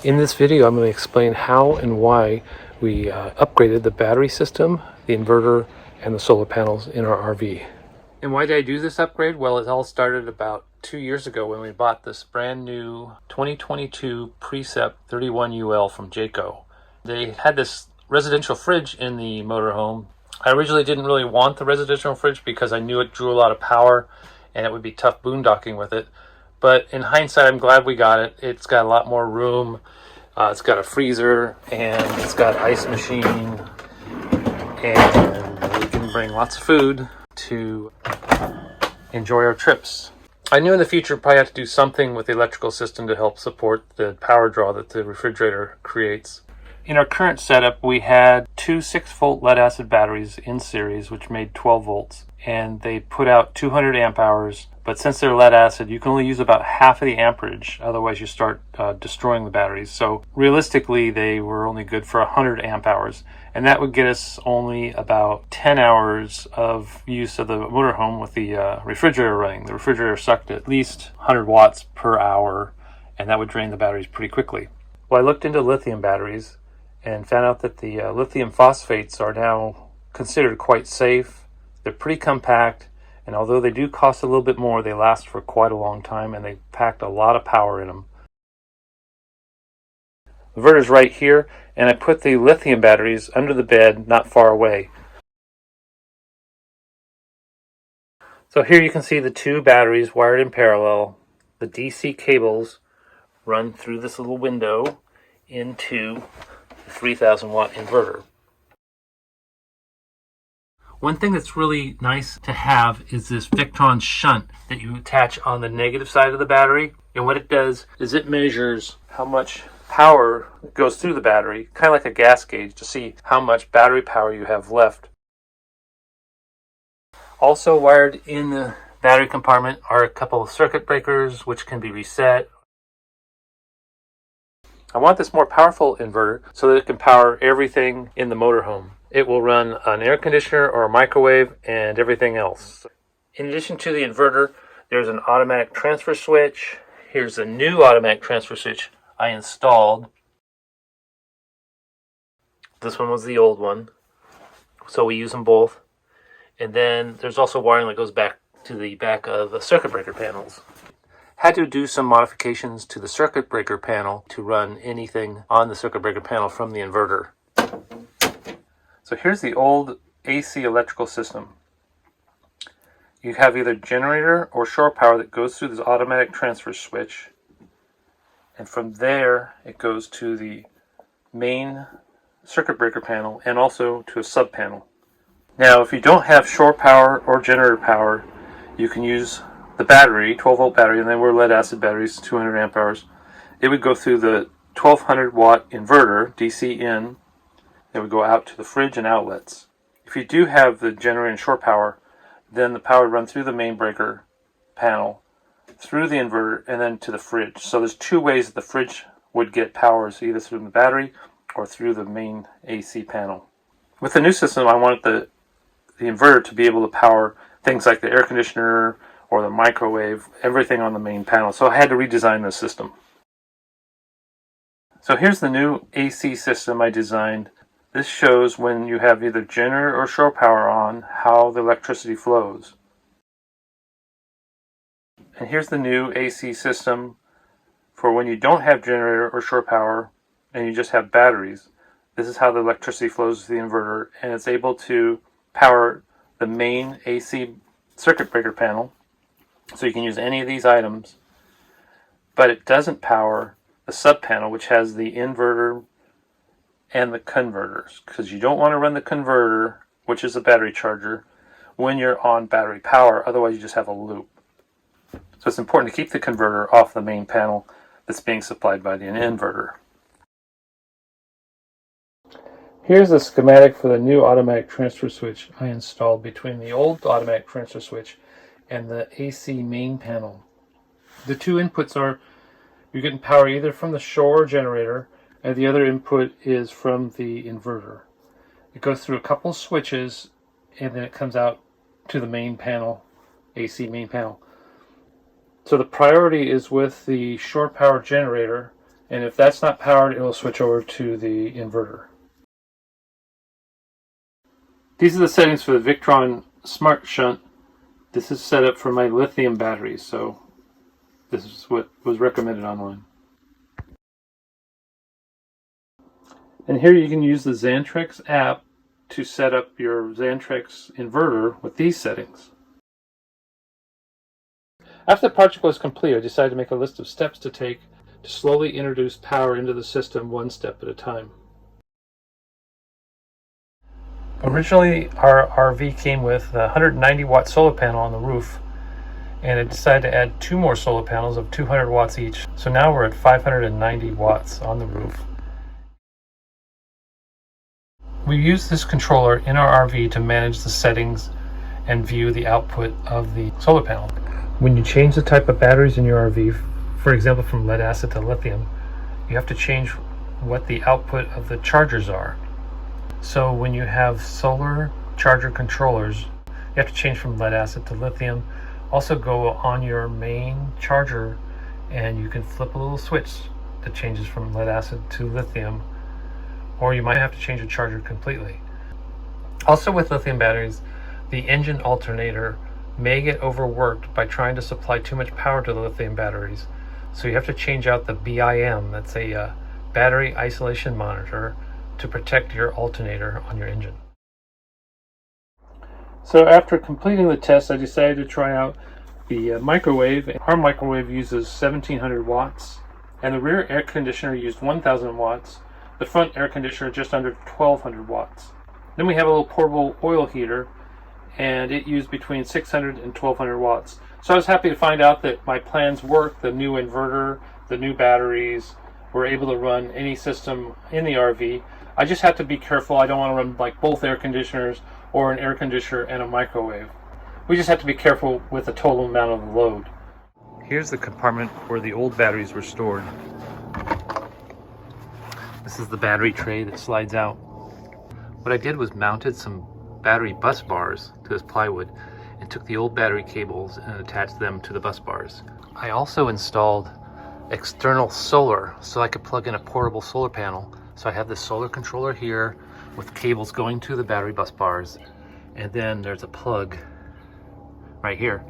In this video, I'm going to explain how and why we upgraded the battery system, the inverter, and the solar panels in our RV. And why did I do this upgrade? Well, it all started about 2 years ago when we bought this brand new 2022 Precept 31UL from Gyom. They had this residential fridge in the motorhome. I originally didn't really want the residential fridge because I knew it drew a lot of power and it would be tough boondocking with it. But in hindsight, I'm glad we got it. It's got a lot more room. It's got a freezer and it's got an ice machine, and we can bring lots of food to enjoy our trips. I knew in the future probably have to do something with the electrical system to help support the power draw that the refrigerator creates. In our current setup, we had two 6-volt lead acid batteries in series, which made 12 volts, and they put out 200 amp hours. But since they're lead acid, you can only use about half of the amperage, otherwise you start destroying the batteries. So realistically, they were only good for 100 amp hours, and that would get us only about 10 hours of use of the motorhome with the refrigerator running. The refrigerator sucked at least 100 watts per hour, and that would drain the batteries pretty quickly. Well, I looked into lithium batteries and found out that the lithium phosphates are now considered quite safe. They're pretty compact, and although they do cost a little bit more, they last for quite a long time, and they packed a lot of power in them. The inverter's right here, and I put the lithium batteries under the bed not far away. So here you can see the two batteries wired in parallel. The DC cables run through this little window into 3,000 watt inverter. One thing that's really nice to have is this Victron shunt that you attach on the negative side of the battery. And what it does is it measures how much power goes through the battery, kind of like a gas gauge, to see how much battery power you have left. Also wired in the battery compartment are a couple of circuit breakers which can be reset. I want this more powerful inverter so that it can power everything in the motorhome. It will run an air conditioner or a microwave and everything else. In addition to the inverter, there's an automatic transfer switch. Here's a new automatic transfer switch I installed. This one was the old one, so we use them both. And then there's also wiring that goes back to the back of the circuit breaker panels. Had to do some modifications to the circuit breaker panel to run anything on the circuit breaker panel from the inverter. So here's the old AC electrical system. You have either generator or shore power that goes through this automatic transfer switch, and from there it goes to the main circuit breaker panel and also to a sub panel. Now if you don't have shore power or generator power, you can use the battery, 12 volt battery, and then we're lead acid batteries, 200 amp hours. It would go through the 1200 watt inverter, DC in. It would go out to the fridge and outlets. If you do have the generator and shore power, then the power would run through the main breaker panel, through the inverter, and then to the fridge. So there's two ways that the fridge would get power, either through the battery or through the main AC panel. With the new system, I wanted the inverter to be able to power things like the air conditioner or the microwave, everything on the main panel. So I had to redesign the system. So here's the new AC system I designed. This shows when you have either generator or shore power on, how the electricity flows. And here's the new AC system for when you don't have generator or shore power and you just have batteries. This is how the electricity flows to the inverter, and it's able to power the main AC circuit breaker panel. So you can use any of these items, but it doesn't power the sub panel, which has the inverter and the converters, because you don't want to run the converter, which is a battery charger, when you're on battery power. Otherwise you just have a loop. So it's important to keep the converter off the main panel that's being supplied by the inverter. Here's the schematic for the new automatic transfer switch I installed between the old automatic transfer switch and the AC main panel. The two inputs are, you're getting power either from the shore generator, and the other input is from the inverter. It goes through a couple switches, and then it comes out to the main panel, AC main panel. So the priority is with the shore power generator, And if that's not powered, it will switch over to the inverter. These are the settings for the Victron Smart Shunt. This is set up for my lithium batteries, so this is what was recommended online. And here you can use the Xantrex app to set up your Xantrex inverter with these settings. After the project was complete, I decided to make a list of steps to take to slowly introduce power into the system one step at a time. Originally, our RV came with a 190 watt solar panel on the roof, and I decided to add 2 more solar panels of 200 watts each. So now we're at 590 watts on the roof. We use this controller in our RV to manage the settings and view the output of the solar panel. When you change the type of batteries in your RV, for example from lead acid to lithium, you have to change what the output of the chargers are. So when you have solar charger controllers, you have to change from lead acid to lithium. Also go on your main charger and you can flip a little switch that changes from lead acid to lithium, or you might have to change the charger completely. Also with lithium batteries, the engine alternator may get overworked by trying to supply too much power to the lithium batteries. So you have to change out the BIM, that's a battery isolation monitor, to protect your alternator on your engine. So after completing the test, I decided to try out the microwave. Our microwave uses 1700 watts, and the rear air conditioner used 1000 watts. The front air conditioner just under 1200 watts. Then we have a little portable oil heater, and it used between 600 and 1200 watts. So I was happy to find out that my plans work. The new inverter, the new batteries, were able to run any system in the RV. I just have to be careful. I don't want to run like both air conditioners or an air conditioner and a microwave. We just have to be careful with the total amount of load. Here's the compartment where the old batteries were stored. This is the battery tray that slides out. What I did was mounted some battery bus bars to this plywood and took the old battery cables and attached them to the bus bars. I also installed external solar so I could plug in a portable solar panel. So I have this solar controller here with cables going to the battery bus bars, and then there's a plug right here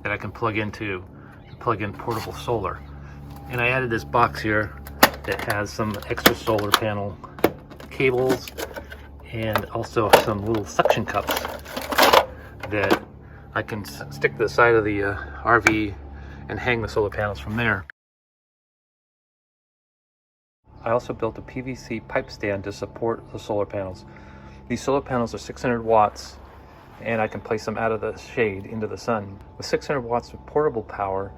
that I can plug into to plug in portable solar. And I added this box here that has some extra solar panel cables and also some little suction cups that I can stick to the side of the RV and hang the solar panels from there. I also built a PVC pipe stand to support the solar panels. These solar panels are 600 watts, and I can place them out of the shade into the sun. With 600 watts of portable power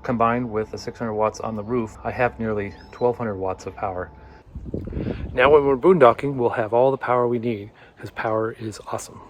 combined with the 600 watts on the roof, I have nearly 1200 watts of power. Now when we're boondocking, we'll have all the power we need, because power is awesome.